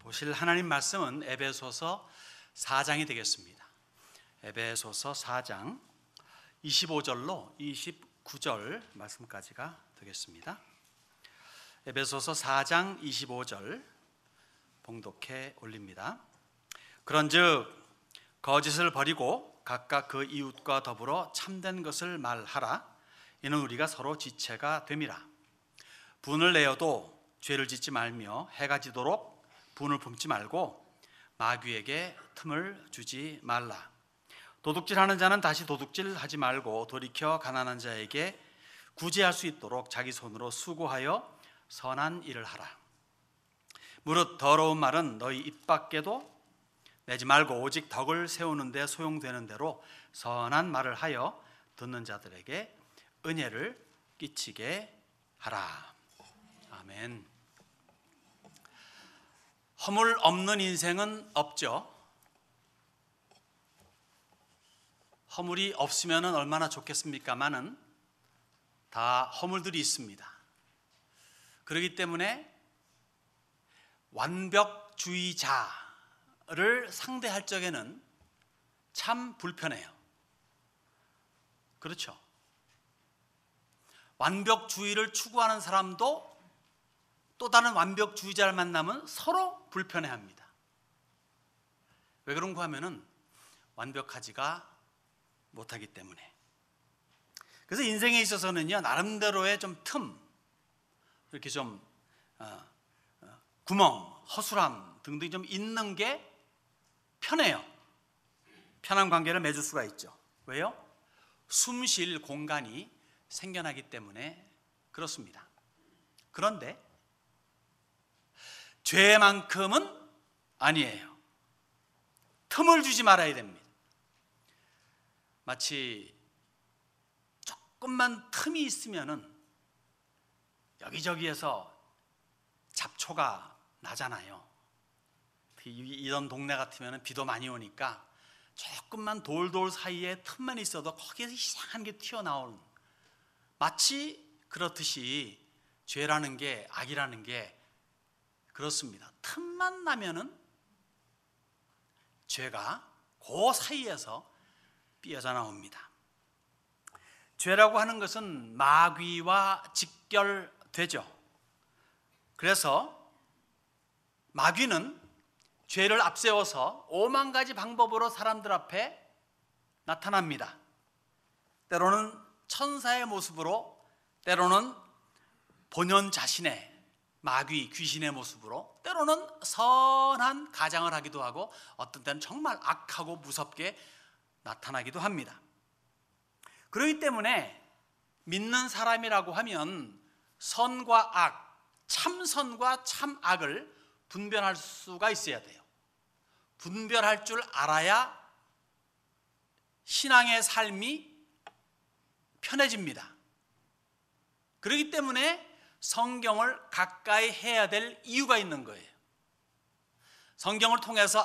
보실 하나님 말씀은 에베소서 4장이 되겠습니다. 에베소서 4장 25절로 29절 말씀까지가 되겠습니다. 에베소서 4장 25절 봉독해 올립니다. 그런즉 거짓을 버리고 각각 그 이웃과 더불어 참된 것을 말하라. 이는 우리가 서로 지체가 됨이라. 분을 내어도 죄를 짓지 말며 해가 지도록 분을 품지 말고 마귀에게 틈을 주지 말라. 도둑질하는 자는 다시 도둑질하지 말고 돌이켜 가난한 자에게 구제할 수 있도록 자기 손으로 수고하여 선한 일을 하라. 무릇 더러운 말은 너희 입 밖에도 내지 말고 오직 덕을 세우는 데 소용되는 대로 선한 말을 하여 듣는 자들에게 은혜를 끼치게 하라. 아멘. 허물 없는 인생은 없죠. 허물이 없으면 얼마나 좋겠습니까마는 다 허물들이 있습니다. 그렇기 때문에 완벽주의자를 상대할 적에는 참 불편해요. 그렇죠? 완벽주의를 추구하는 사람도 또 다른 완벽주의자를 만나면 서로 불편해합니다. 왜 그런가 하면은 완벽하지가 못하기 때문에. 그래서 인생에 있어서는요, 나름대로의 좀 틈, 이렇게 좀 구멍, 허술함 등등 좀 있는 게 편해요. 편한 관계를 맺을 수가 있죠. 왜요? 숨 쉴 공간이 생겨나기 때문에 그렇습니다. 그런데 죄만큼은 아니에요. 틈을 주지 말아야 됩니다. 마치 조금만 틈이 있으면은 여기저기에서 잡초가 나잖아요. 이런 동네 같으면 비도 많이 오니까 조금만 돌돌 사이에 틈만 있어도 거기에서 이상한 게 튀어나오는, 마치 그렇듯이 죄라는 게, 악이라는 게 그렇습니다. 틈만 나면은 죄가 그 사이에서 삐어져 나옵니다. 죄라고 하는 것은 마귀와 직결되죠. 그래서 마귀는 죄를 앞세워서 오만 가지 방법으로 사람들 앞에 나타납니다. 때로는 천사의 모습으로, 때로는 본연 자신의 마귀, 귀신의 모습으로, 때로는 선한 가장을 하기도 하고 어떤 때는 정말 악하고 무섭게 나타나기도 합니다. 그렇기 때문에 믿는 사람이라고 하면 선과 악, 참선과 참악을 분별할 수가 있어야 돼요. 분별할 줄 알아야 신앙의 삶이 편해집니다. 그렇기 때문에 성경을 가까이 해야 될 이유가 있는 거예요. 성경을 통해서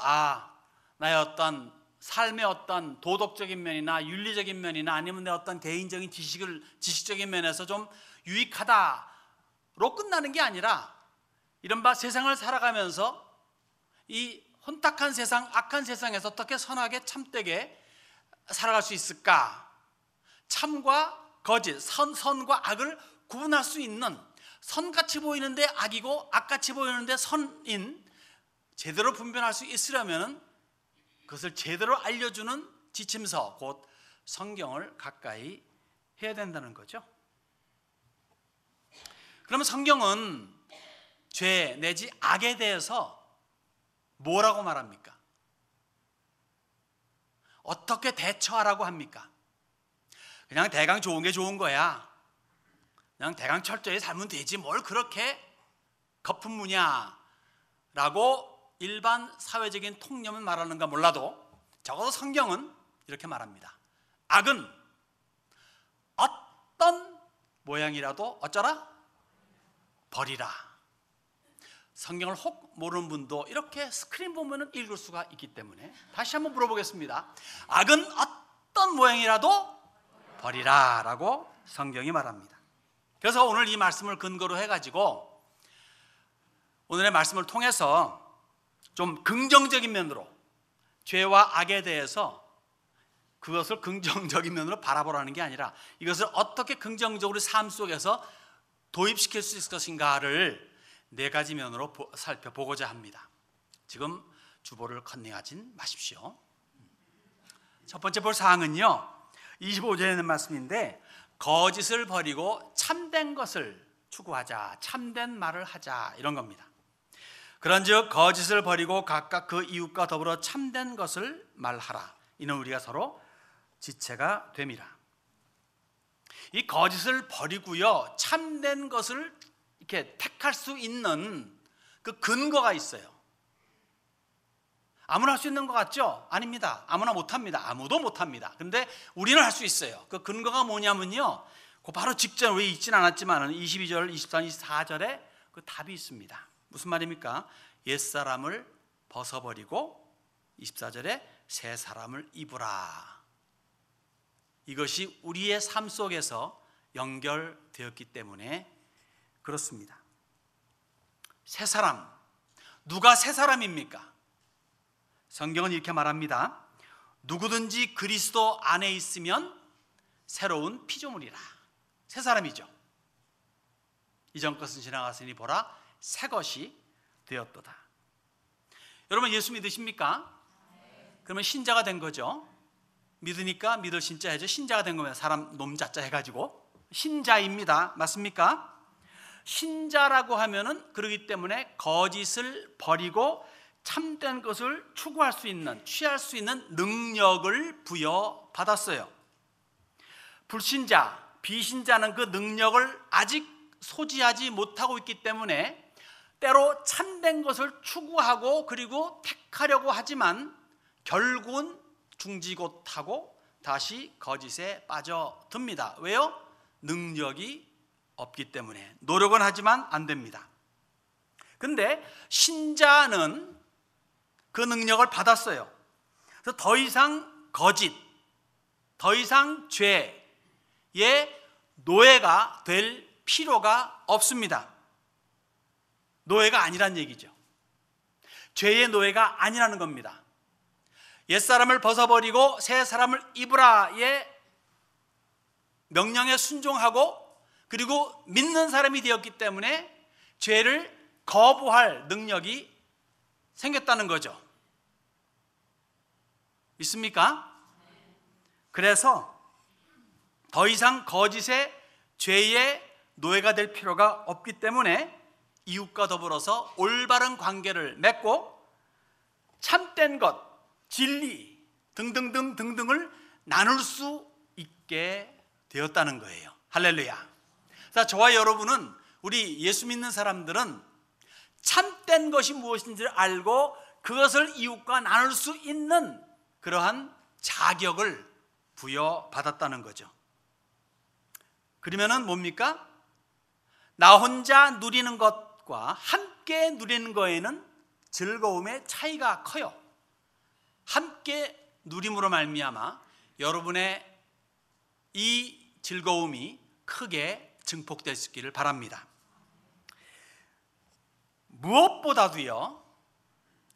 나의 어떤 삶의 어떤 도덕적인 면이나 윤리적인 면이나 아니면 내 어떤 개인적인 지식적인 면에서 좀 유익하다로 끝나는 게 아니라, 이른바 세상을 살아가면서 이 혼탁한 세상, 악한 세상에서 어떻게 선하게 참되게 살아갈 수 있을까? 참과 거짓, 선과 악을 구분할 수 있는, 선같이 보이는데 악이고 악같이 보이는데 선인, 제대로 분별할 수 있으려면 그것을 제대로 알려주는 지침서, 곧 성경을 가까이 해야 된다는 거죠. 그러면 성경은 죄 내지 악에 대해서 뭐라고 말합니까? 어떻게 대처하라고 합니까? 그냥 대강 좋은 게 좋은 거야, 그냥 대강 철저히 살면 되지 뭘 그렇게 거품무냐 라고 일반 사회적인 통념은 말하는가 몰라도, 적어도 성경은 이렇게 말합니다. 악은 어떤 모양이라도 어쩌라? 버리라. 성경을 혹 모르는 분도 이렇게 스크린 보면 읽을 수가 있기 때문에 다시 한번 물어보겠습니다. 악은 어떤 모양이라도 버리라 라고 성경이 말합니다. 그래서 오늘 이 말씀을 근거로 해가지고 오늘의 말씀을 통해서 좀 긍정적인 면으로 죄와 악에 대해서 그것을 긍정적인 면으로 바라보라는 게 아니라 이것을 어떻게 긍정적으로 삶 속에서 도입시킬 수 있을 것인가를 네 가지 면으로 살펴보고자 합니다. 지금 주보를 컨닝하지 마십시오. 첫 번째 볼 사항은요, 25절에 있는 말씀인데, 거짓을 버리고 참된 것을 추구하자, 참된 말을 하자, 이런 겁니다. 그런즉 거짓을 버리고 각각 그 이웃과 더불어 참된 것을 말하라. 이는 우리가 서로 지체가 됨이라. 이 거짓을 버리고요, 참된 것을 이렇게 택할 수 있는 그 근거가 있어요. 아무나 할 수 있는 것 같죠? 아닙니다. 아무나 못합니다. 아무도 못합니다. 근데 우리는 할 수 있어요. 그 근거가 뭐냐면요, 그 바로 직전, 우리 읽진 않았지만 22절, 23, 24절에 그 답이 있습니다. 무슨 말입니까? 옛사람을 벗어버리고 24절에 새 사람을 입으라. 이것이 우리의 삶 속에서 연결되었기 때문에 그렇습니다. 새 사람, 누가 새 사람입니까? 성경은 이렇게 말합니다. 누구든지 그리스도 안에 있으면 새로운 피조물이라. 새 사람이죠. 이전 것은 지나갔으니 보라, 새 것이 되었도다. 여러분, 예수 믿으십니까? 그러면 신자가 된 거죠. 믿으니까 믿을 신자 해죠. 신자가 된 거면 사람 놈자자 해가지고 신자입니다. 맞습니까? 신자라고 하면은 그러기 때문에 거짓을 버리고 참된 것을 추구할 수 있는, 취할 수 있는 능력을 부여받았어요. 불신자, 비신자는 그 능력을 아직 소지하지 못하고 있기 때문에 때로 참된 것을 추구하고 그리고 택하려고 하지만 결국은 중지곳하고 다시 거짓에 빠져듭니다. 왜요? 능력이 없기 때문에. 노력은 하지만 안 됩니다. 근데 신자는 그 능력을 받았어요. 그래서 더 이상 거짓, 더 이상 죄의 노예가 될 필요가 없습니다. 노예가 아니란 얘기죠. 죄의 노예가 아니라는 겁니다. 옛사람을 벗어버리고 새 사람을 입으라의 명령에 순종하고 그리고 믿는 사람이 되었기 때문에 죄를 거부할 능력이 생겼다는 거죠. 믿습니까? 그래서 더 이상 거짓의 죄의 노예가 될 필요가 없기 때문에 이웃과 더불어서 올바른 관계를 맺고 참된 것, 진리 등등을 나눌 수 있게 되었다는 거예요. 할렐루야. 자, 저와 여러분은, 우리 예수 믿는 사람들은 참된 것이 무엇인지를 알고 그것을 이웃과 나눌 수 있는 그러한 자격을 부여받았다는 거죠. 그러면은 뭡니까? 나 혼자 누리는 것과 함께 누리는 거에는 즐거움의 차이가 커요. 함께 누림으로 말미암아 여러분의 이 즐거움이 크게 증폭되시기를 바랍니다. 무엇보다도요,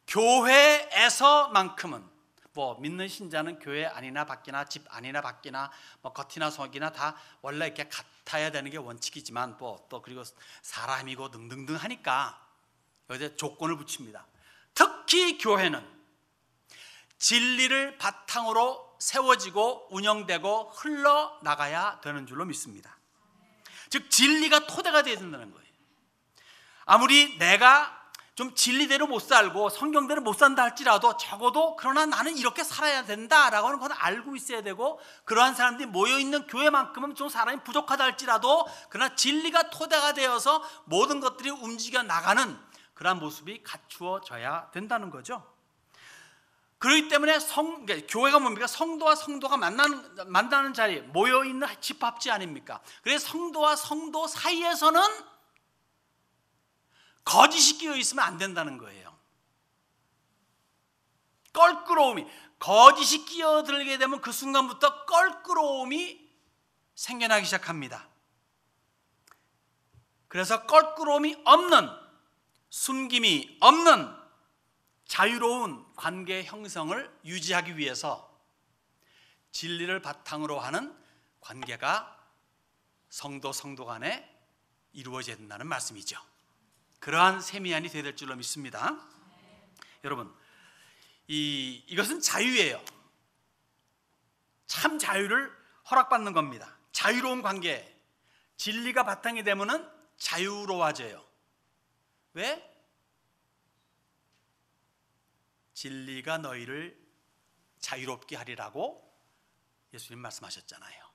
교회에서만큼은, 믿는 신자는 교회 안이나 밖이나 집 안이나 밖이나 겉이나 속이나 다 원래 이렇게 같아야 되는 게 원칙이지만 또 그리고 사람이고 등등등 하니까 여기에 조건을 붙입니다. 특히 교회는 진리를 바탕으로 세워지고 운영되고 흘러나가야 되는 줄로 믿습니다. 즉 진리가 토대가 되어야 된다는 거예요. 아무리 내가 좀 진리대로 못 살고 성경대로 못 산다 할지라도 적어도 그러나 나는 이렇게 살아야 된다라고 하는 건 알고 있어야 되고, 그러한 사람들이 모여있는 교회만큼은 좀 사람이 부족하다 할지라도 그러나 진리가 토대가 되어서 모든 것들이 움직여 나가는 그러한 모습이 갖추어져야 된다는 거죠. 그렇기 때문에 교회가 뭡니까? 성도와 성도가 만나는 자리, 모여있는 집합지 아닙니까? 그래서 성도와 성도 사이에서는 거짓이 끼어 있으면 안 된다는 거예요. 껄끄러움이, 거짓이 끼어들게 되면 그 순간부터 껄끄러움이 생겨나기 시작합니다. 그래서 껄끄러움이 없는, 숨김이 없는 자유로운 관계 형성을 유지하기 위해서 진리를 바탕으로 하는 관계가 성도 간에 이루어져야 된다는 말씀이죠. 그러한 세미안이 되어야 될 줄로 믿습니다. 여러분, 이것은 자유예요. 참 자유를 허락받는 겁니다. 자유로운 관계, 진리가 바탕이 되면은 자유로워져요. 왜? 진리가 너희를 자유롭게 하리라고 예수님 말씀하셨잖아요.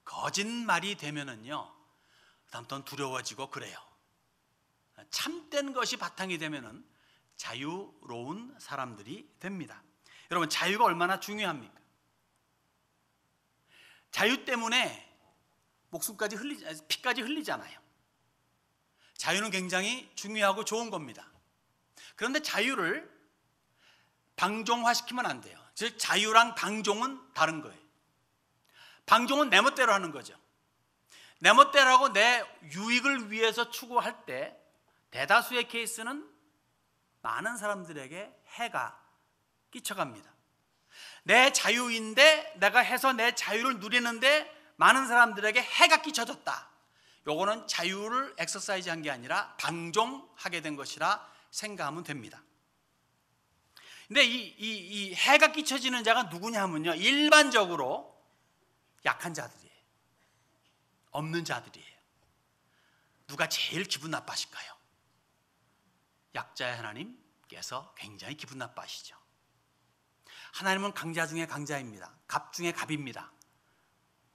거짓말이 되면은요, 다음부터는 두려워지고 그래요. 참된 것이 바탕이 되면은 자유로운 사람들이 됩니다. 여러분, 자유가 얼마나 중요합니까? 자유 때문에 목숨까지 피까지 흘리잖아요. 자유는 굉장히 중요하고 좋은 겁니다. 그런데 자유를 방종화시키면 안 돼요. 즉 자유랑 방종은 다른 거예요. 방종은 내 멋대로 하는 거죠. 내 멋대로 하고 내 유익을 위해서 추구할 때 대다수의 케이스는 많은 사람들에게 해가 끼쳐갑니다. 내 자유인데 내가 해서 내 자유를 누리는데 많은 사람들에게 해가 끼쳐졌다. 요거는 자유를 엑서사이즈한 게 아니라 방종하게 된 것이라 생각하면 됩니다. 근데 이 해가 끼쳐지는 자가 누구냐 하면요, 일반적으로 약한 자들이에요. 없는 자들이에요. 누가 제일 기분 나빠하실까요? 약자의 하나님께서 굉장히 기분 나빠하시죠. 하나님은 강자 중에 강자입니다. 갑 중에 갑입니다.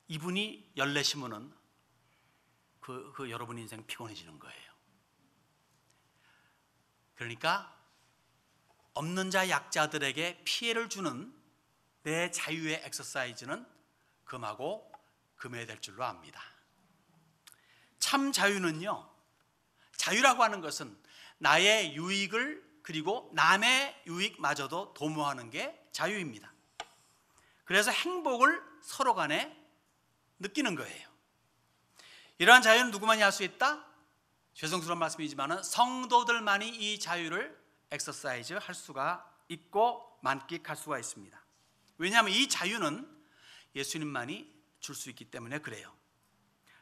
이분이 열내시면은 그 여러분 인생 피곤해지는 거예요. 그러니까 없는 자 약자들에게 피해를 주는 내 자유의 엑서사이즈는 금하고 금해야 될 줄로 압니다. 참 자유는요, 자유라고 하는 것은 나의 유익을 그리고 남의 유익마저도 도모하는 게 자유입니다. 그래서 행복을 서로 간에 느끼는 거예요. 이러한 자유는 누구만이 할 수 있다? 죄송스러운 말씀이지만 성도들만이 이 자유를 엑서사이즈 할 수가 있고 만끽할 수가 있습니다. 왜냐하면 이 자유는 예수님만이 줄 수 있기 때문에 그래요.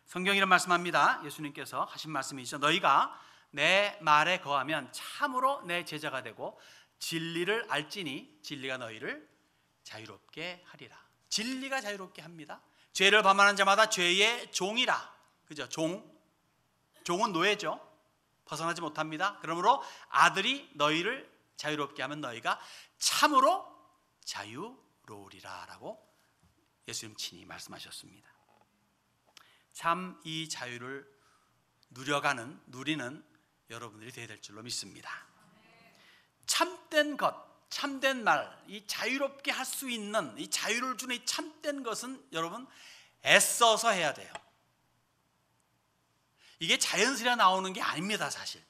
성경이 이런 말씀합니다. 예수님께서 하신 말씀이죠. 너희가 내 말에 거하면 참으로 내 제자가 되고 진리를 알지니 진리가 너희를 자유롭게 하리라. 진리가 자유롭게 합니다. 죄를 범하는 자마다 죄의 종이라. 그죠? 종은 노예죠. 벗어나지 못합니다. 그러므로 아들이 너희를 자유롭게 하면 너희가 참으로 자유로우리라 라고 예수님 친히 말씀하셨습니다. 참 이 자유를 누리는 여러분들이 되어야 될 줄로 믿습니다. 참된 것, 참된 말, 이 자유롭게 할 수 있는 이 자유를 주는 이 참된 것은 여러분 애써서 해야 돼요. 이게 자연스레 나오는 게 아닙니다, 사실.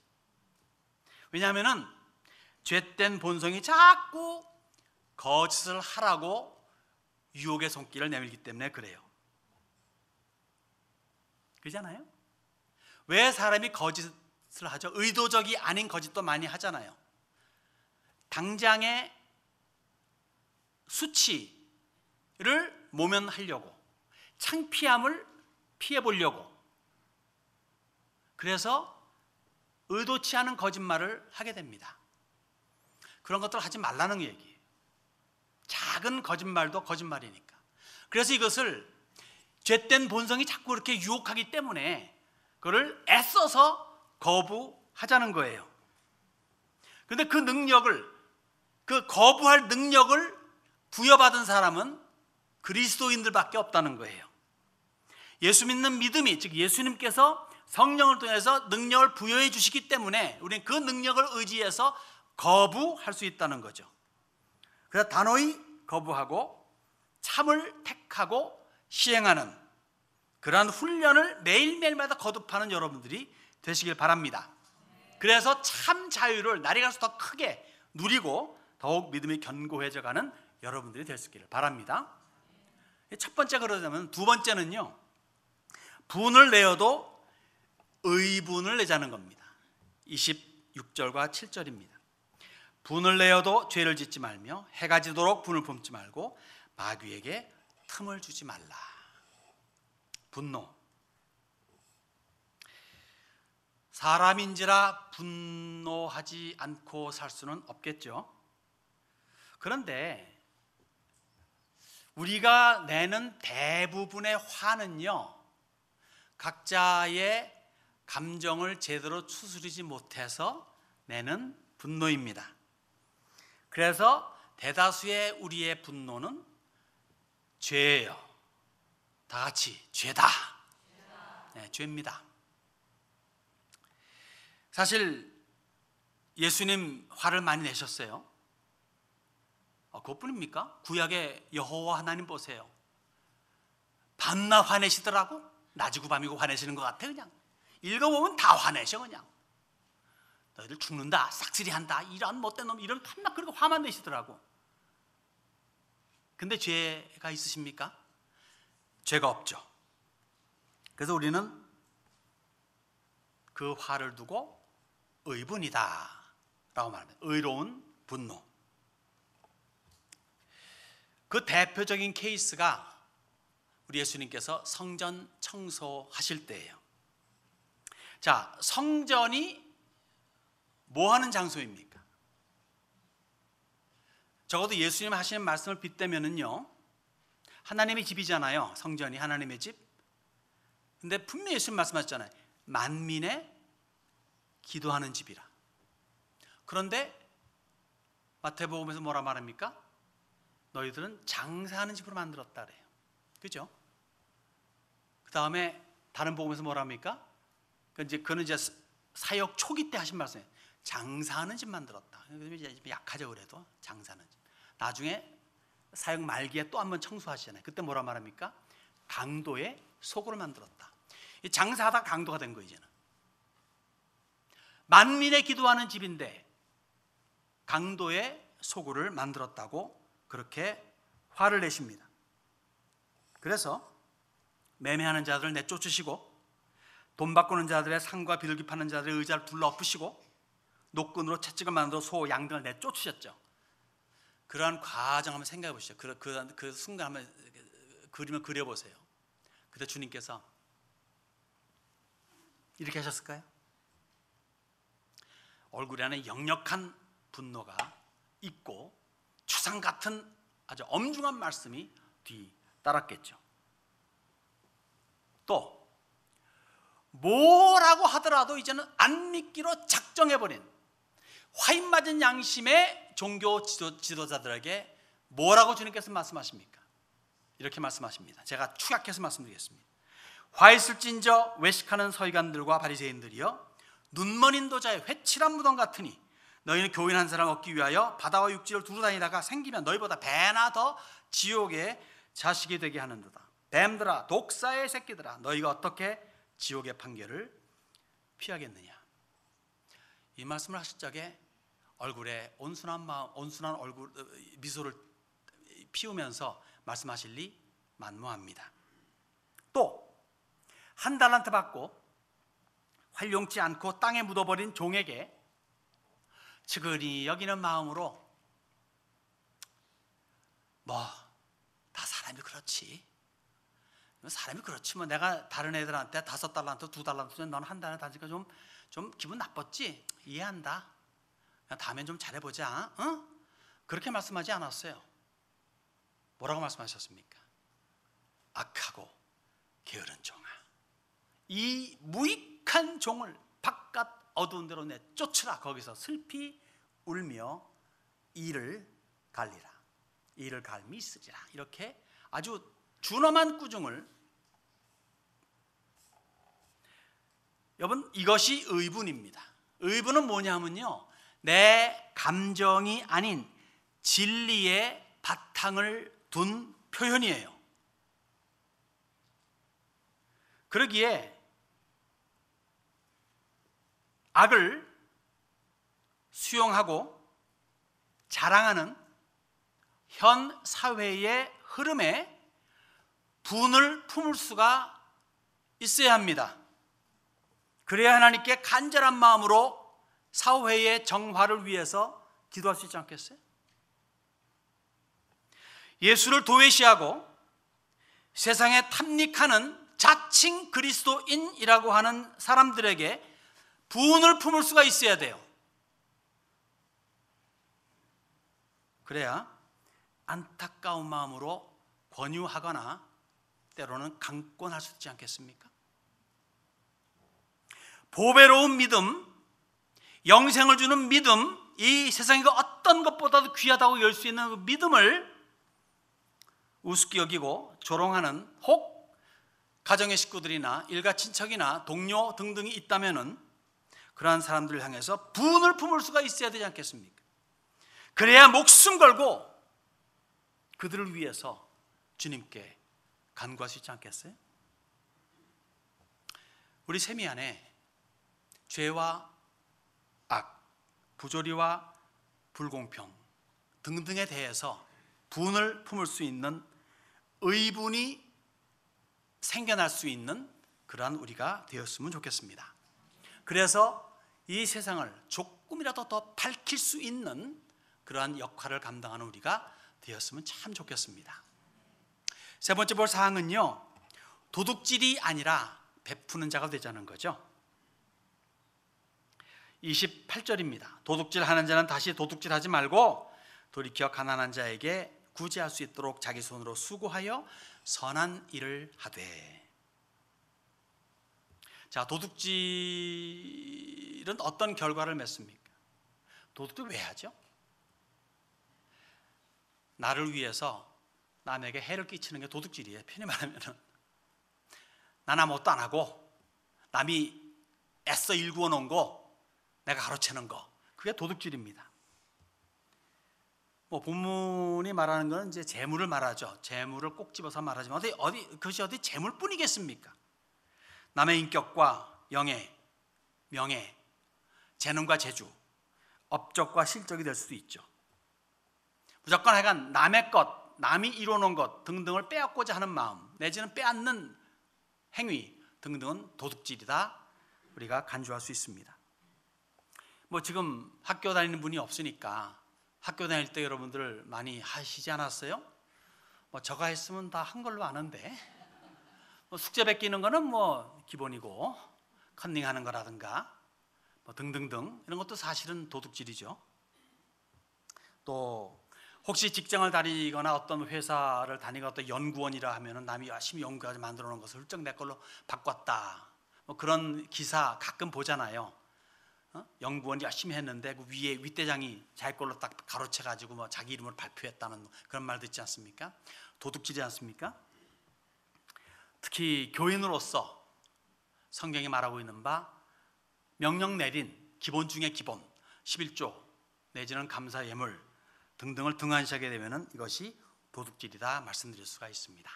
왜냐하면은 죄된 본성이 자꾸 거짓을 하라고 유혹의 손길을 내밀기 때문에 그래요. 그렇잖아요? 왜 사람이 거짓을 하죠? 의도적이 아닌 거짓도 많이 하잖아요. 당장의 수치를 모면하려고, 창피함을 피해보려고, 그래서 의도치 않은 거짓말을 하게 됩니다. 그런 것들을 하지 말라는 얘기예요. 작은 거짓말도 거짓말이니까. 그래서 이것을 죄된 본성이 자꾸 그렇게 유혹하기 때문에 그걸 애써서 거부하자는 거예요. 그런데 그 능력을, 그 거부할 능력을 부여받은 사람은 그리스도인들밖에 없다는 거예요. 예수 믿는 믿음이, 즉 예수님께서 성령을 통해서 능력을 부여해 주시기 때문에 우리는 그 능력을 의지해서 거부할 수 있다는 거죠. 그래서 단호히 거부하고 참을 택하고 시행하는 그러한 훈련을 매일매일마다 거듭하는 여러분들이 되시길 바랍니다. 그래서 참 자유를 날이 갈수록 더 크게 누리고 더욱 믿음이 견고해져가는 여러분들이 될 수 있기를 바랍니다. 첫 번째 그러자면, 두 번째는요, 분을 내어도 의분을 내자는 겁니다. 26절과 7절입니다. 분을 내어도 죄를 짓지 말며 해가 지도록 분을 품지 말고 마귀에게 틈을 주지 말라. 분노. 사람인지라 분노하지 않고 살 수는 없겠죠. 그런데 우리가 내는 대부분의 화는요, 각자의 감정을 제대로 추스리지 못해서 내는 분노입니다. 그래서 대다수의 우리의 분노는 죄예요. 다 같이 죄다. 네, 죄입니다. 사실 예수님 화를 많이 내셨어요. 그것뿐입니까? 구약의 여호와 하나님 보세요. 밤낮 화내시더라고. 낮이고 밤이고 화내시는 것 같아. 그냥 읽어보면 다 화내셔. 그냥 너희들 죽는다, 싹쓸이한다, 이런 못된 놈, 이런 밤낮 그렇게 화만 내시더라고. 근데 죄가 있으십니까? 죄가 없죠. 그래서 우리는 그 화를 두고 의분이다 라고 말합니다. 의로운 분노. 그 대표적인 케이스가 우리 예수님께서 성전 청소하실 때예요. 자, 성전이 뭐 하는 장소입니까? 적어도 예수님 하시는 말씀을 빗대면은요, 하나님의 집이잖아요. 성전이 하나님의 집. 근데 분명히 예수님 말씀하셨잖아요. 만민의 기도하는 집이라. 그런데 마태복음에서 뭐라 말합니까? 너희들은 장사하는 집으로 만들었다 그래요. 그죠? 그 다음에 다른 복음에서 뭐라 합니까? 그는 이제 사역 초기 때 하신 말씀이에요. 장사하는 집 만들었다. 이제 약하죠. 그래도 장사하는 집. 나중에 사역 말기에 또 한번 청소하시잖아요. 그때 뭐라 말합니까? 강도의 소굴을 만들었다. 장사하다 강도가 된 거예요. 이제는 만민의 기도하는 집인데 강도의 소굴을 만들었다고 그렇게 화를 내십니다. 그래서 매매하는 자들을 내쫓으시고 돈 바꾸는 자들의 상과 비둘기 파는 자들의 의자를 둘러 엎으시고 노끈으로 채찍을 만들어 소, 양 등을 내쫓으셨죠. 그러한 과정 한번 생각해 보시죠. 그 순간 한번 그림을 그려보세요. 그때 주님께서 이렇게 하셨을까요? 얼굴 안에 역력한 분노가 있고 추상 같은 아주 엄중한 말씀이 뒤따랐겠죠. 또 뭐라고 하더라도 이제는 안 믿기로 작정해버린 화인 맞은 양심의 종교 지도자들에게 뭐라고 주님께서 말씀하십니까? 이렇게 말씀하십니다. 제가 축약해서 말씀드리겠습니다. 화 있을진저 외식하는 서기관들과 바리새인들이여, 눈먼 인도자의 회칠한 무덤 같으니 너희는 교인 한 사람 얻기 위하여 바다와 육지를 두루 다니다가 생기면 너희보다 배나 더 지옥의 자식이 되게 하는도다. 뱀들아, 독사의 새끼들아, 너희가 어떻게 지옥의 판결을 피하겠느냐. 이 말씀을 하실 적에 얼굴에 온순한 마음, 온순한 얼굴 미소를 피우면서 말씀하실리 만무합니다. 또 한 달란트 받고 활용치 않고 땅에 묻어버린 종에게 측은히 여기는 마음으로 뭐 다 사람이 그렇지, 뭐 내가 다른 애들한테 5달란트 2달란트 너는 한 달에 다니까 좀 기분 나빴지? 이해한다. 다음엔 좀 잘해보자. 응? 그렇게 말씀하지 않았어요. 뭐라고 말씀하셨습니까? 악하고 게으른 종아, 이 무익한 종을 바깥 어두운 데로 내쫓으라. 거기서 슬피 울며 이를 갈리라. 이를 갈미 쓰지라. 이렇게 아주 준엄한 꾸중을. 여러분, 이것이 의분입니다. 의분은 뭐냐면요, 내 감정이 아닌 진리의 바탕을 둔 표현이에요. 그러기에 악을 수용하고 자랑하는 현 사회의 흐름에 분을 품을 수가 있어야 합니다. 그래야 하나님께 간절한 마음으로 사회의 정화를 위해서 기도할 수 있지 않겠어요? 예수를 도외시하고 세상에 탐닉하는 자칭 그리스도인이라고 하는 사람들에게 부은을 품을 수가 있어야 돼요. 그래야 안타까운 마음으로 권유하거나 때로는 강권할 수 있지 않겠습니까? 보배로운 믿음, 영생을 주는 믿음, 이 세상의 어떤 것보다도 귀하다고 열 수 있는 그 믿음을 우습게 여기고 조롱하는 혹 가정의 식구들이나 일가 친척이나 동료 등등이 있다면은 그러한 사람들을 향해서 분을 품을 수가 있어야 되지 않겠습니까? 그래야 목숨 걸고 그들을 위해서 주님께 간구할 수 있지 않겠어요? 우리 세미 안에 죄와 악, 부조리와 불공평 등등에 대해서 분을 품을 수 있는 의분이 생겨날 수 있는 그러한 우리가 되었으면 좋겠습니다. 그래서 이 세상을 조금이라도 더 밝힐 수 있는 그러한 역할을 감당하는 우리가 되었으면 참 좋겠습니다. 세 번째 볼 사항은요, 도둑질이 아니라 베푸는 자가 되자는 거죠. 28절입니다. 도둑질하는 자는 다시 도둑질하지 말고 돌이켜 가난한 자에게 구제할 수 있도록 자기 손으로 수고하여 선한 일을 하되. 자, 도둑질은 어떤 결과를 맺습니까? 도둑질 왜 하죠? 나를 위해서 남에게 해를 끼치는 게 도둑질이에요. 편히 말하면 난 아무것도 안 하고 남이 애써 일구어 놓은 거 내가 가로채는 거, 그게 도둑질입니다. 뭐 본문이 말하는 건 이제 재물을 말하죠. 재물을 꼭 집어서 말하지만 그것이 어디 재물뿐이겠습니까? 남의 인격과 영예, 명예, 재능과 재주, 업적과 실적이 될 수도 있죠. 무조건 하여간 남의 것, 남이 이뤄놓은 것 등등을 빼앗고자 하는 마음, 내지는 빼앗는 행위 등등은 도둑질이다, 우리가 간주할 수 있습니다. 뭐 지금 학교 다니는 분이 없으니까 학교 다닐 때 여러분들 많이 하시지 않았어요? 뭐 저가 했으면 다 한 걸로 아는데, 뭐 숙제 베끼는 거는 뭐 기본이고 컨닝하는 거라든가 뭐 등등등 이런 것도 사실은 도둑질이죠. 또 혹시 직장을 다니거나 어떤 회사를 다니거나 어떤 연구원이라 하면은 남이 열심히 연구해서 만들어 놓은 것을 훌쩍 내 걸로 바꿨다, 뭐 그런 기사 가끔 보잖아요. 연구원이 열심히 했는데 그 위에 윗대장이 자기 걸로 딱 가로채 가지고 뭐 자기 이름으로 발표했다는 그런 말도 있지 않습니까? 도둑질이지 않습니까? 특히 교인으로서 성경이 말하고 있는 바 명령 내린 기본 중에 기본 11조 내지는 감사 예물 등등을 등한시하게 되면 이것이 도둑질이다 말씀드릴 수가 있습니다.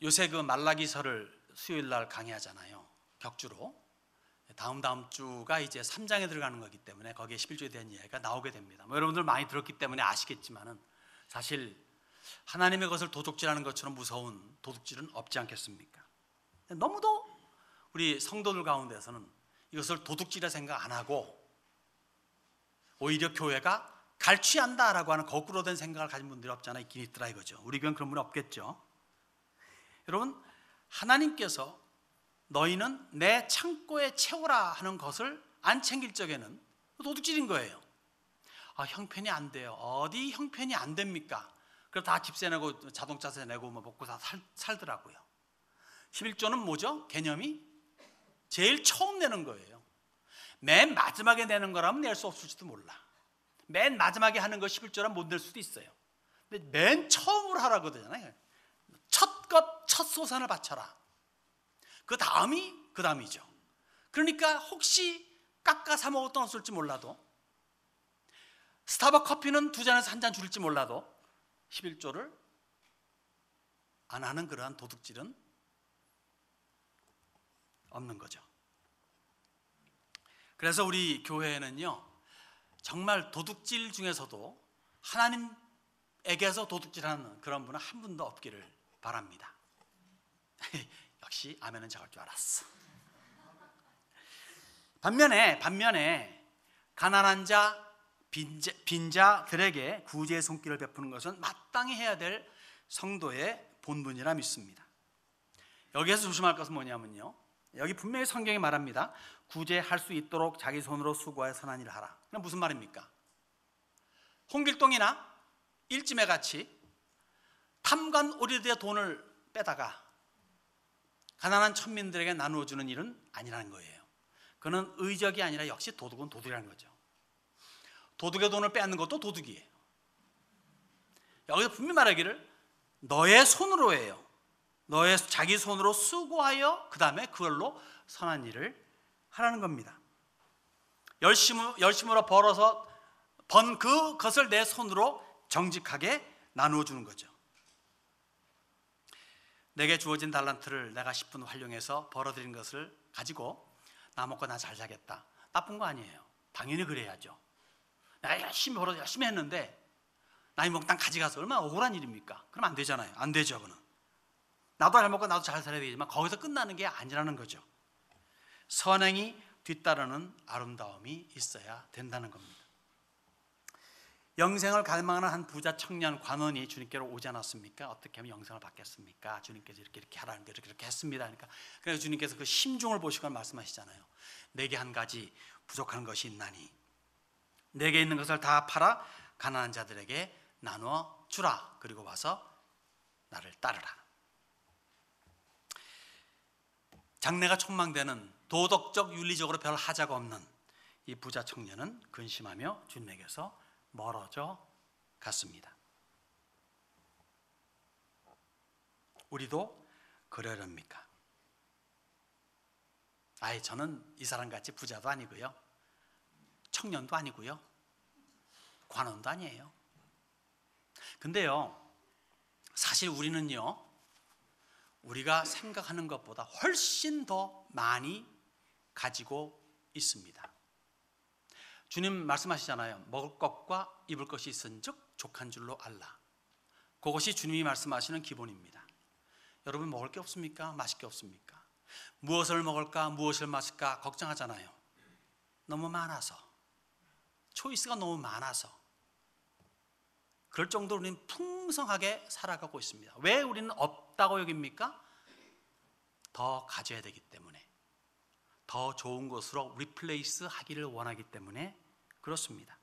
요새 그 말라기서를 수요일 날 강의하잖아요. 격주로. 다음 주가 이제 3장에 들어가는 거기 때문에 거기에 11조에 대한 이야기가 나오게 됩니다. 뭐 여러분들 많이 들었기 때문에 아시겠지만은 사실 하나님의 것을 도둑질하는 것처럼 무서운 도둑질은 없지 않겠습니까? 너무도 우리 성도들 가운데서는 이것을 도둑질이라 생각 안 하고 오히려 교회가 갈취한다라고 하는 거꾸로 된 생각을 가진 분들이 없잖아 있긴 있더라 이거죠. 우리 교회는 그런 분 없겠죠. 여러분, 하나님께서 너희는 내 창고에 채우라 하는 것을 안 챙길 적에는 도둑질인 거예요. 형편이 안 돼요. 어디 형편이 안 됩니까? 그래서 다 집세 내고 자동차세 내고 뭐 먹고 다 살더라고요. 11조는 뭐죠? 개념이 제일 처음 내는 거예요. 맨 마지막에 내는 거라면 낼 수 없을지도 몰라. 맨 마지막에 하는 거 11조라면 못 낼 수도 있어요. 근데 맨 처음으로 하라고 그러잖아요. 첫 소산을 바쳐라. 그 다음이죠. 그러니까 혹시 깎아 사 먹었던 없을지 몰라도, 스타벅 커피는 2잔에서 1잔 줄일지 몰라도 11조를 안 하는 그러한 도둑질은 없는 거죠. 그래서 우리 교회에는요, 정말 도둑질 중에서도 하나님에게서 도둑질하는 그런 분은 한 분도 없기를 바랍니다. 역시 아멘은 적을 줄 알았어. 반면에 가난한 자, 빈자들에게 구제의 손길을 베푸는 것은 마땅히 해야 될 성도의 본분이라 믿습니다. 여기에서 조심할 것은 뭐냐면요, 여기 분명히 성경이 말합니다. 구제할 수 있도록 자기 손으로 수고하여 선한 일을 하라. 그럼 무슨 말입니까? 홍길동이나 일찜의 같이 탐관 오리들의 돈을 빼다가 가난한 천민들에게 나누어주는 일은 아니라는 거예요. 그는 의적이 아니라 역시 도둑은 도둑이라는 거죠. 도둑의 돈을 빼앗는 것도 도둑이에요. 여기서 분명히 말하기를 너의 손으로 해요. 너의 자기 손으로 수고하여 그 다음에 그걸로 선한 일을 하라는 겁니다. 열심으로 벌어서 번 그것을 내 손으로 정직하게 나누어 주는 거죠. 내게 주어진 달란트를 내가 10분 활용해서 벌어들인 것을 가지고 나 먹고 나 잘 살겠다. 나쁜 거 아니에요. 당연히 그래야죠. 내가 열심히 벌어서 열심히 했는데 나이 먹고 난 가져가서 얼마나 억울한 일입니까? 그럼 안 되잖아요. 안 되죠. 그는 나도 잘 먹고 나도 잘 살아야 되지만 거기서 끝나는 게 아니라는 거죠. 선행이 뒤따르는 아름다움이 있어야 된다는 겁니다. 영생을 갈망하는 한 부자 청년 관원이 주님께로 오지 않았습니까? 어떻게 하면 영생을 받겠습니까? 주님께서 이렇게 하라는 게 이렇게 했습니다. 그러니까 그래서 주님께서 그 심중을 보시고 말씀하시잖아요. 내게 한 가지 부족한 것이 있나니 내게 있는 것을 다 팔아 가난한 자들에게 나누어 주라. 그리고 와서 나를 따르라. 장래가 촉망되는 도덕적 윤리적으로 별 하자가 없는 이 부자 청년은 근심하며 주님에게서 멀어져 갔습니다. 우리도 그러렵니까? 아예 저는 이 사람같이 부자도 아니고요, 청년도 아니고요, 관원도 아니에요. 근데요, 사실 우리는요, 우리가 생각하는 것보다 훨씬 더 많이 가지고 있습니다. 주님 말씀하시잖아요. 먹을 것과 입을 것이 있은즉 족한 줄로 알라. 그것이 주님이 말씀하시는 기본입니다. 여러분, 먹을 게 없습니까? 마실 게 없습니까? 무엇을 먹을까? 무엇을 마실까? 걱정하잖아요. 너무 많아서, 초이스가 너무 많아서 그럴 정도로 우리는 풍성하게 살아가고 있습니다. 왜 우리는 없다고 여깁니까? 더 가져야 되기 때문에, 더 좋은 것으로 리플레이스 하기를 원하기 때문에 그렇습니다.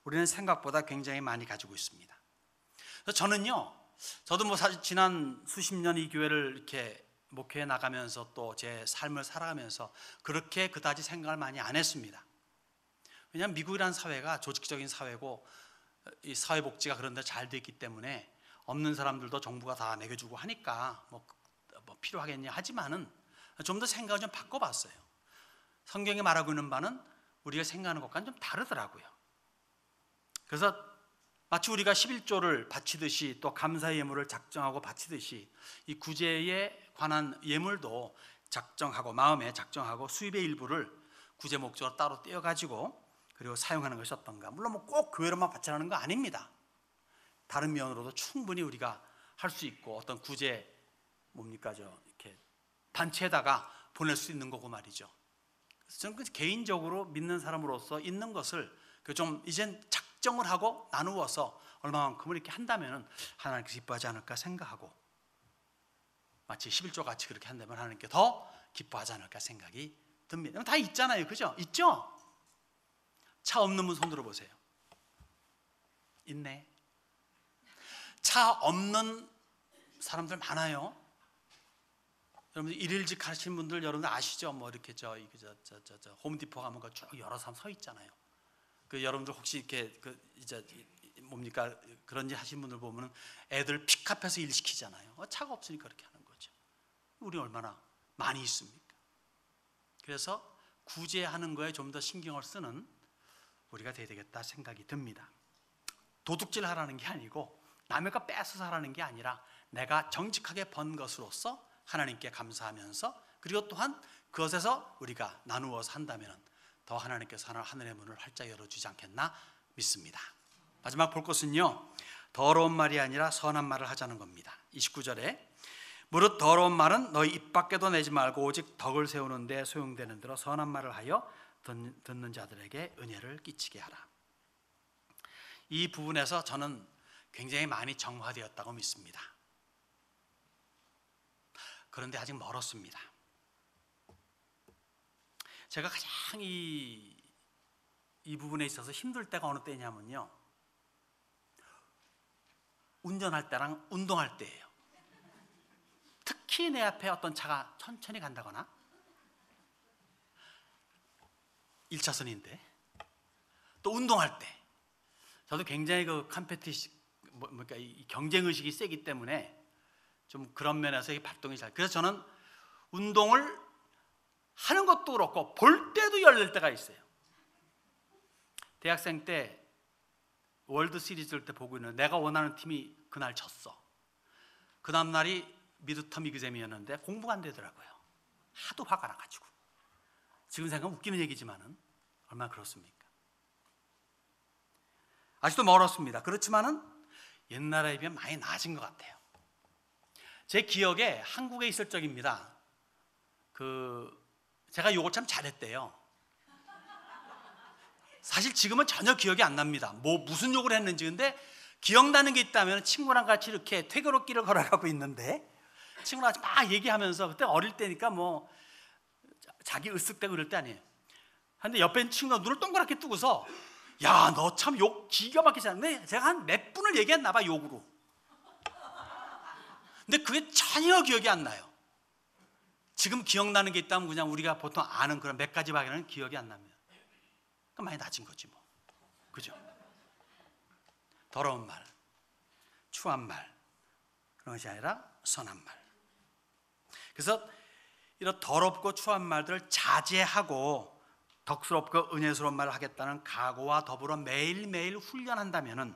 우리는 생각보다 굉장히 많이 가지고 있습니다. 그래서 저도 뭐 사실 지난 수십 년 이 교회를 이렇게 목회해 나가면서 또 제 삶을 살아가면서 그렇게 그다지 생각을 많이 안 했습니다. 왜냐하면 미국이라는 사회가 조직적인 사회고 이 사회복지가 그런 데 잘 돼 있기 때문에 없는 사람들도 정부가 다 먹여주고 하니까 뭐 필요하겠냐 하지만은 좀 더 생각을 좀 바꿔봤어요. 성경이 말하고 있는 바는 우리가 생각하는 것과는 좀 다르더라고요. 그래서 마치 우리가 11조를 바치듯이 또 감사의 예물을 작정하고 바치듯이 이 구제에 관한 예물도 작정하고 마음에 작정하고 수입의 일부를 구제 목적으로 따로 떼어가지고 그리고 사용하는 것이 어떤가. 물론 뭐 꼭 교회로만 바치라는 거 아닙니다. 다른 면으로도 충분히 우리가 할 수 있고 어떤 구제 이렇게 단체에다가 보낼 수 있는 거고 말이죠. 그래서 저는 개인적으로 믿는 사람으로서 있는 것을 좀 이젠 작정을 하고 나누어서 얼마만큼을 이렇게 한다면 하나님께서 기뻐하지 않을까 생각하고, 마치 11조 같이 그렇게 한다면 하나님께 더 기뻐하지 않을까 생각이 듭니다. 다 있잖아요, 그죠? 있죠? 차 없는 분 손 들어보세요. 있네. 차 없는 사람들 많아요. 여러분들 일일직 하시는 분들 여러분들 아시죠? 뭐 이렇게 홈디포 가면 쭉 여러 사람 서 있잖아요. 여러분들 혹시 이렇게 그런 일 하시는 분들 보면 애들 픽업해서 일 시키잖아요. 차가 없으니까 그렇게 하는 거죠. 우리 얼마나 많이 있습니까? 그래서 구제하는 거에 좀 더 신경을 쓰는 우리가 돼야 되겠다 생각이 듭니다. 도둑질 하라는 게 아니고 남의 거 뺏어서 하라는 게 아니라 내가 정직하게 번 것으로서 하나님께 감사하면서, 그리고 또한 그것에서 우리가 나누어서 한다면 더 하나님께서 하늘의 문을 활짝 열어주지 않겠나 믿습니다. 마지막 볼 것은요, 더러운 말이 아니라 선한 말을 하자는 겁니다. 29절에 무릇 더러운 말은 너희 입 밖에도 내지 말고 오직 덕을 세우는 데 소용되는 대로 선한 말을 하여 듣는 자들에게 은혜를 끼치게 하라. 이 부분에서 저는 굉장히 많이 정화되었다고 믿습니다. 그런데 아직 멀었습니다. 제가 가장 이 부분에 있어서 힘들 때가 어느 때냐면요, 운전할 때랑 운동할 때예요. 특히 내 앞에 어떤 차가 천천히 간다거나 1차선인데 또 운동할 때 저도 굉장히 그 그러니까 이 경쟁 의식이 세기 때문에 좀 그런 면에서 이 발동이 잘. 그래서 저는 운동을 하는 것도 그렇고 볼 때도 열릴 때가 있어요. 대학생 때 월드 시리즈를 때 보고 있는데 내가 원하는 팀이 그날 졌어. 그 다음 날이 미드텀 이그잼이었는데 공부가 안 되더라고요. 하도 화가 나가지고. 지금 생각하면 웃기는 얘기지만은 얼마나 그렇습니까? 아직도 멀었습니다. 그렇지만은 옛날에 비하면 많이 나아진 것 같아요. 제 기억에 한국에 있을 적입니다. 제가 요걸 참 잘했대요. 사실 지금은 전혀 기억이 안 납니다. 무슨 욕을 했는지. 근데 기억나는 게 있다면 친구랑 같이 이렇게 퇴근길을 걸어가고 있는데 친구랑 같이 막 얘기하면서, 그때 어릴 때니까 뭐 자기 으쓱대고 그럴 때 아니에요. 근데 옆에 있는 친구가 눈을 동그랗게 뜨고서 야, 너 참 욕 기가 막히지 않네. 제가 한 몇 분을 얘기했나 봐, 욕으로. 근데 그게 전혀 기억이 안 나요. 지금 기억나는 게 있다면 그냥 우리가 보통 아는 그런 몇 가지 밖에는 기억이 안 납니다. 그럼 많이 낮은 거지 뭐. 그죠? 더러운 말, 추한 말, 그런 것이 아니라 선한 말. 그래서 이런 더럽고 추한 말들을 자제하고 덕스럽고 은혜스러운 말을 하겠다는 각오와 더불어 매일매일 훈련한다면은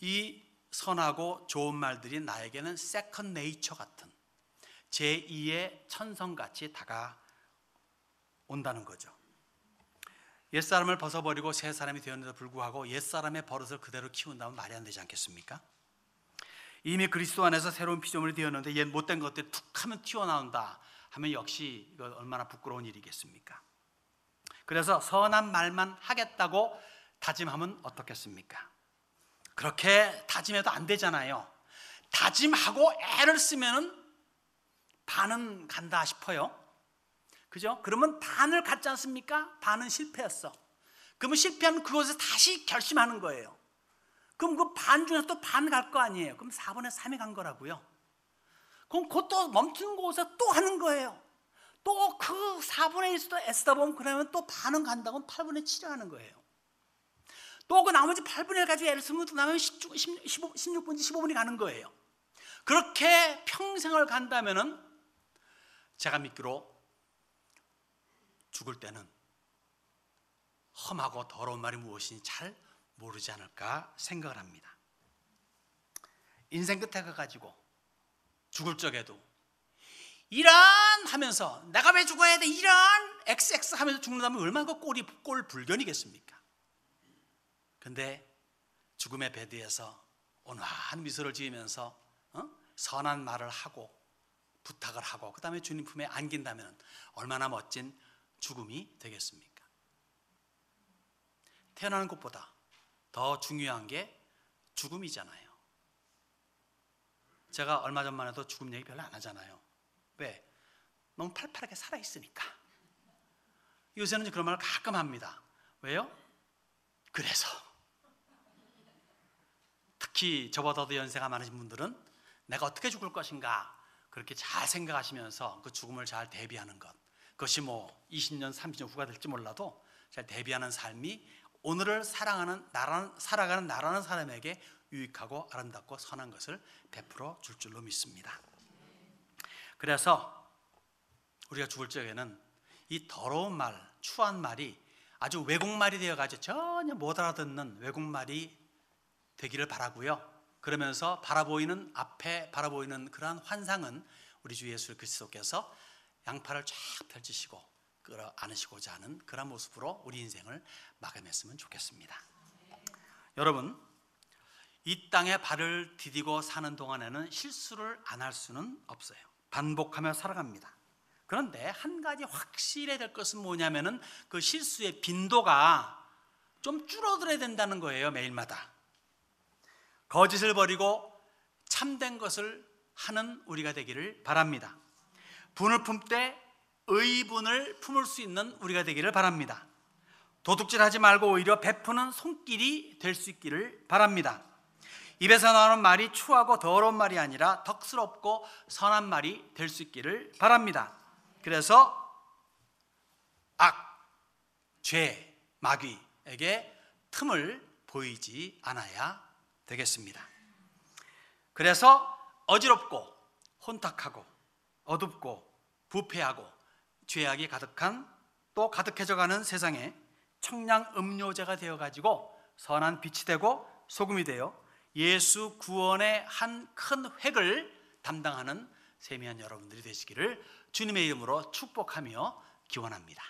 이 선하고 좋은 말들이 나에게는 세컨 네이처 같은 제2의 천성같이 다가온다는 거죠. 옛사람을 벗어버리고 새 사람이 되었는데도 불구하고 옛사람의 버릇을 그대로 키운다면 말이 안 되지 않겠습니까? 이미 그리스도 안에서 새로운 피조물이 되었는데 옛 못된 것들이 툭 하면 튀어나온다 하면 역시 이거 얼마나 부끄러운 일이겠습니까? 그래서 선한 말만 하겠다고 다짐하면 어떻겠습니까? 그렇게 다짐해도 안 되잖아요. 다짐하고 애를 쓰면은 반은 간다 싶어요. 그죠? 그러면 반을 갖지 않습니까? 반은 실패했어. 그러면 실패하면 그것에서 다시 결심하는 거예요. 그럼 그 반 중에서 또 반 갈 거 아니에요. 그럼 4분의 3이 간 거라고요. 그럼 그것도 멈춘 곳에서 또 하는 거예요. 또 그 4분의 1에서도 애쓰다 보면 그러면 또 반은 간다고 8분의 7이 하는 거예요. 또 그 나머지 8분의 1 가지고 애를 쓰면 또 나면 16분인지 15분이 가는 거예요. 그렇게 평생을 간다면은 제가 믿기로 죽을 때는 험하고 더러운 말이 무엇인지 잘 모르지 않을까 생각을 합니다. 인생 끝에 가가지고 죽을 적에도 이런 하면서 내가 왜 죽어야 돼 이런 XX 하면서 죽는다면 얼마나 그 꼴 불견이겠습니까? 근데 죽음의 베드에서 온화한 미소를 지으면서 선한 말을 하고 부탁을 하고 그 다음에 주님 품에 안긴다면 얼마나 멋진 죽음이 되겠습니까? 태어나는 것보다 더 중요한 게 죽음이잖아요. 제가 얼마 전만 해도 죽음 얘기 별로 안 하잖아요. 왜? 너무 팔팔하게 살아있으니까. 요새는 그런 말을 가끔 합니다. 왜요? 그래서 특히 저보다 더 연세가 많으신 분들은 내가 어떻게 죽을 것인가 그렇게 잘 생각하시면서 그 죽음을 잘 대비하는 것, 그것이 뭐 20년, 30년 후가 될지 몰라도 잘 대비하는 삶이 오늘을 살아가는 나라는 사람에게 유익하고 아름답고 선한 것을 베풀어 줄 줄로 믿습니다. 그래서 우리가 죽을 적에는 이 더러운 말, 추한 말이 아주 외국말이 되어가지고 전혀 못 알아듣는 외국말이 되기를 바라고요. 그러면서 앞에 바라보이는 그러한 환상은 우리 주 예수 그리스도께서 양팔을 쫙 펼치시고 끌어 안으시고자 하는 그런 모습으로 우리 인생을 마감했으면 좋겠습니다. 여러분, 이 땅에 발을 디디고 사는 동안에는 실수를 안 할 수는 없어요. 반복하며 살아갑니다. 그런데 한 가지 확실해야 될 것은 뭐냐면은 그 실수의 빈도가 좀 줄어들어야 된다는 거예요. 매일마다 거짓을 버리고 참된 것을 하는 우리가 되기를 바랍니다. 분을 품되 의분을 품을 수 있는 우리가 되기를 바랍니다. 도둑질하지 말고 오히려 베푸는 손길이 될 수 있기를 바랍니다. 입에서 나오는 말이 추하고 더러운 말이 아니라 덕스럽고 선한 말이 될 수 있기를 바랍니다. 그래서 악, 죄, 마귀에게 틈을 보이지 않아야 되겠습니다. 그래서 어지럽고 혼탁하고 어둡고 부패하고 죄악이 가득한 또 가득해져가는 세상에 청량 음료제가 되어가지고 선한 빛이 되고 소금이 되어 예수 구원의 한 큰 획을 담당하는 세미한 여러분들이 되시기를 주님의 이름으로 축복하며 기원합니다.